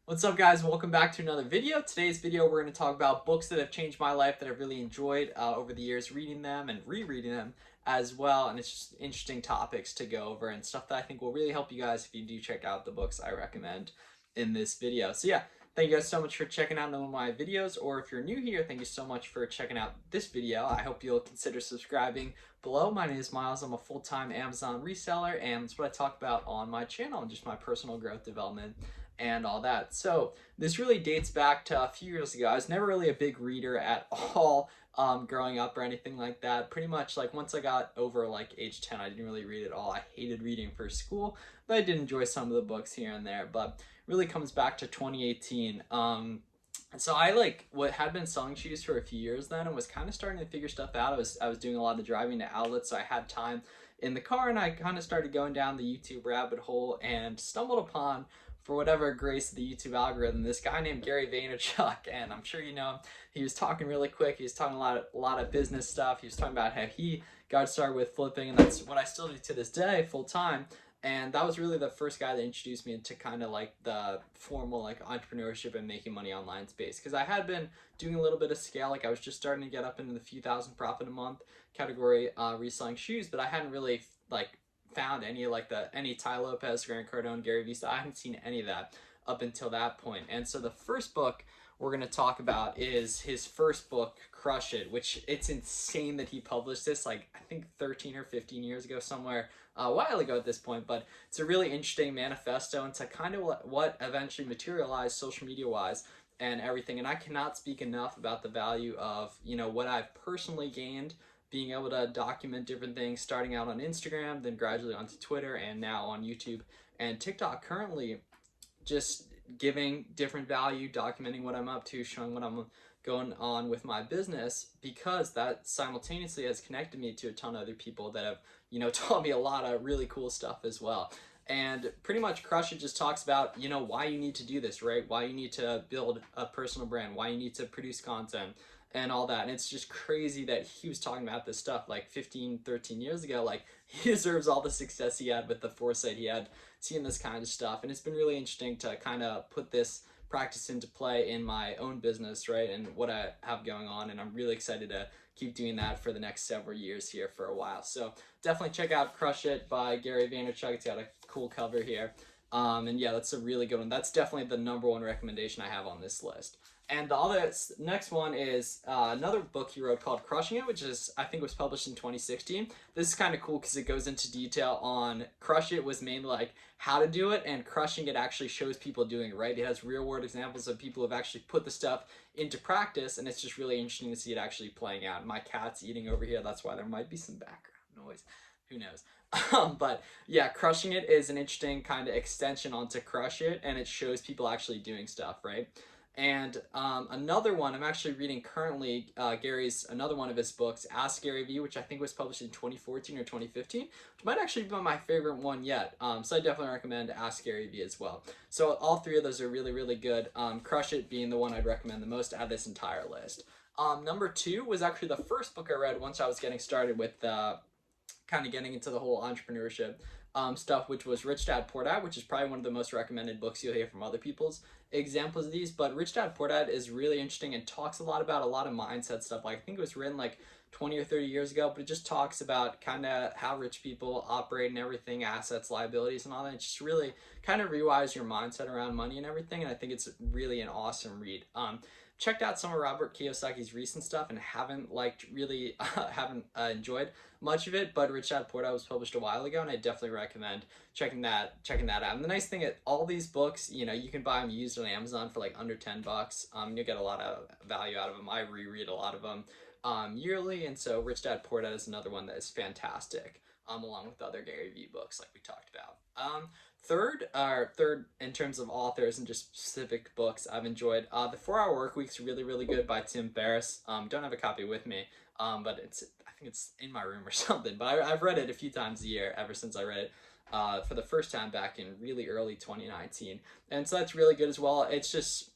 What's up, guys? Welcome back to another video. Today's video, we're going to talk about books that have changed my life that I've really enjoyed over the years, reading them and rereading them as well. And it's just interesting topics to go over and stuff that I think will really help you guys if you do check out the books I recommend in this video. So yeah, thank you guys so much for checking out one of my videos. Or if you're new here, thank you so much for checking out this video. I hope you'll consider subscribing below. My name is Miles. I'm a full-time Amazon reseller, and that's what I talk about on my channel and just my personal growth development and all that. So this really dates back to a few years ago. I was never really a big reader at all growing up or anything like that. Pretty much like once I got over like age 10, I didn't really read at all. I hated reading for school, but I did enjoy some of the books here and there. But really comes back to 2018. So I what had been selling shoes for a few years then and was kind of starting to figure stuff out. I was doing a lot of driving to outlets, so I had time in the car, and I kind of started going down the YouTube rabbit hole and stumbled upon, for whatever grace of the YouTube algorithm, this guy named Gary Vaynerchuk, and I'm sure you know him. He was talking really quick. He was talking a lot of business stuff. He was talking about how he got started with flipping, and that's what I still do to this day, full time. And that was really the first guy that introduced me into kind of like the formal like entrepreneurship and making money online space. Because I had been doing a little bit of scale, like I was just starting to get up into the few thousand profit a month category reselling shoes, but I hadn't really found any Ty Lopez, Grant Cardone, Gary Vee. I haven't seen any of that up until that point. And so the first book we're going to talk about is his first book, Crush It, which it's insane that he published this like I think 13 or 15 years ago, somewhere a while ago at this point. But it's a really interesting manifesto into kind of what eventually materialized social media wise and everything. And I cannot speak enough about the value of, what I've personally gained being able to document different things, starting out on Instagram, then gradually onto Twitter, and now on YouTube and TikTok currently, just giving different value, documenting what I'm up to, showing what I'm going on with my business, because that simultaneously has connected me to a ton of other people that have, taught me a lot of really cool stuff as well. And pretty much Crush It just talks about, why you need to do this, right? Why you need to build a personal brand, why you need to produce content, and all that. And it's just crazy that he was talking about this stuff like 15, 13 years ago. Like, he deserves all the success he had with the foresight he had seeing this kind of stuff. And it's been really interesting to kind of put this practice into play in my own business, right? And what I have going on. And I'm really excited to keep doing that for the next several years here for a while. So definitely check out Crush It by Gary Vaynerchuk. It's got a cool cover here. And yeah, that's a really good one. That's definitely the number one recommendation I have on this list. And the next one is another book he wrote called Crushing It, which I think was published in 2016. This is kind of cool because it goes into detail on Crush It was mainly like how to do it, and Crushing It actually shows people doing it, right? It has real world examples of people who have actually put the stuff into practice, and it's just really interesting to see it actually playing out. My cat's eating over here, that's why there might be some background noise. Who knows? But yeah, Crushing It is an interesting kind of extension onto Crush It, and it shows people actually doing stuff, right? And another one I'm actually reading currently, Gary's another one of his books, Ask Gary Vee, which I think was published in 2014 or 2015, which might actually be my favorite one yet. So I definitely recommend Ask Gary Vee as well. So all three of those are really, really good. Crush It being the one I'd recommend the most out of this entire list. Number two was actually the first book I read once I was getting started with kind of getting into the whole entrepreneurship stuff, which was Rich Dad Poor Dad, which is probably one of the most recommended books you'll hear from other people's examples of these. But Rich Dad Poor Dad is really interesting and talks a lot about a lot of mindset stuff. Like, I think it was written like 20 or 30 years ago, but it just talks about kind of how rich people operate and everything, assets, liabilities, and all that. It just really kind of rewires your mindset around money and everything. And I think it's really an awesome read. Checked out some of Robert Kiyosaki's recent stuff and haven't enjoyed much of it, but Rich Dad Poor Dad was published a while ago, and I definitely recommend checking that out. And the nice thing is all these books, you can buy them used on Amazon for like under $10. You'll get a lot of value out of them. I reread a lot of them yearly, and so Rich Dad Poor Dad is another one that is fantastic, along with other Gary Vee books like we talked about. Third in terms of authors and just specific books I've enjoyed. The 4 Hour Workweek's really, really good by Tim Ferriss. Don't have a copy with me, but I think it's in my room or something. But I've read it a few times a year ever since I read it for the first time back in really early 2019. And so that's really good as well. It's just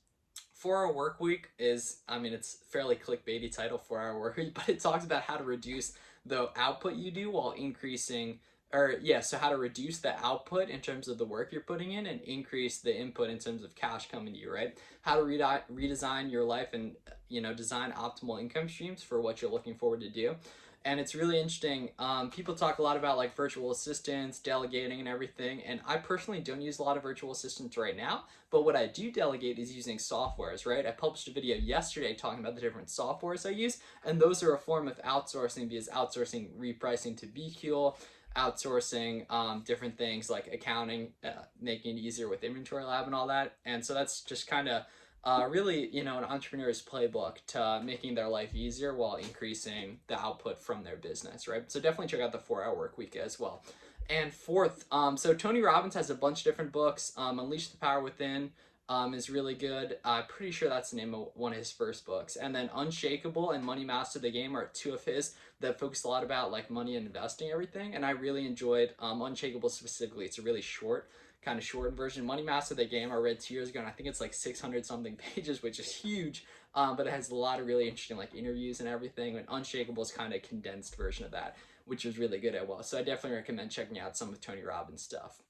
4 Hour Workweek is, it's fairly clickbaity title, 4 Hour Workweek, but it talks about how to reduce the output you do while increasing so how to reduce the output in terms of the work you're putting in and increase the input in terms of cash coming to you, right? How to redesign your life and, design optimal income streams for what you're looking forward to do. And it's really interesting. People talk a lot about like virtual assistants, delegating, and everything. And I personally don't use a lot of virtual assistants right now. But what I do delegate is using softwares, right? I published a video yesterday talking about the different softwares I use. And those are a form of outsourcing because outsourcing repricing to BQL, outsourcing different things like accounting, making it easier with inventory lab and all that. And so that's just kind of really, an entrepreneur's playbook to making their life easier while increasing the output from their business, right? So definitely check out the 4 Hour Work Week as well. And fourth, so Tony Robbins has a bunch of different books. Unleash the Power Within is really good. I'm pretty sure that's the name of one of his first books. And then Unshakable and Money Master the Game are two of his that focus a lot about like money and investing, everything. And I really enjoyed Unshakable specifically. It's a really kind of short version. Money Master the Game I read 2 years ago, and I think it's like 600 something pages, which is huge. But it has a lot of really interesting like interviews and everything. And Unshakable is kind of a condensed version of that, which was really good as well. So I definitely recommend checking out some of Tony Robbins' stuff.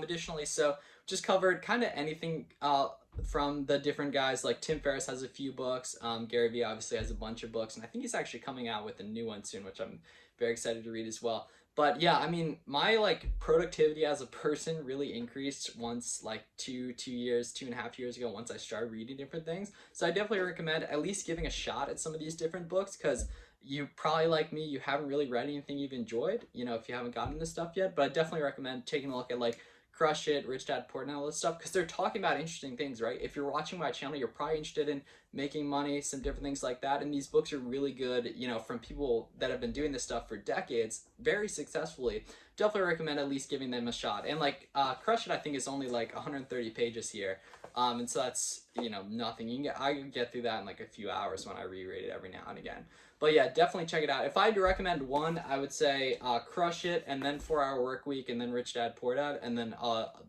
Additionally, so just covered kind of anything from the different guys. Like Tim Ferriss has a few books. Gary Vee obviously has a bunch of books, and I think he's actually coming out with a new one soon, which I'm very excited to read as well. But yeah, I mean, my like productivity as a person really increased once like 2.5 years ago, once I started reading different things. So I definitely recommend at least giving a shot at some of these different books, because you probably, like me, you haven't really read anything you've enjoyed, if you haven't gotten into stuff yet. But I definitely recommend taking a look at like Crush It, Rich Dad Poor Dad, and all this stuff, because they're talking about interesting things, right? If you're watching my channel, you're probably interested in making money, some different things like that. And these books are really good, from people that have been doing this stuff for decades, very successfully. Definitely recommend at least giving them a shot. And like Crush It, I think is only like 130 pages here. And so that's, nothing. I can get through that in like a few hours when I reread it every now and again. But yeah, definitely check it out. If I had to recommend one, I would say Crush It, and then 4 Hour Work Week, and then Rich Dad Poor Dad, and then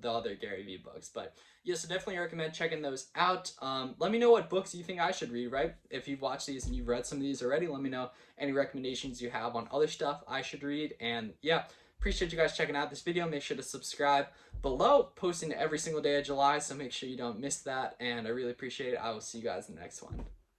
the other Gary Vee books. But yeah, so definitely recommend checking those out. Let me know what books you think I should read, right? If you've watched these and you've read some of these already, let me know any recommendations you have on other stuff I should read. And yeah, appreciate you guys checking out this video. Make sure to subscribe below. Posting every single day of July, so make sure you don't miss that. And I really appreciate it. I will see you guys in the next one.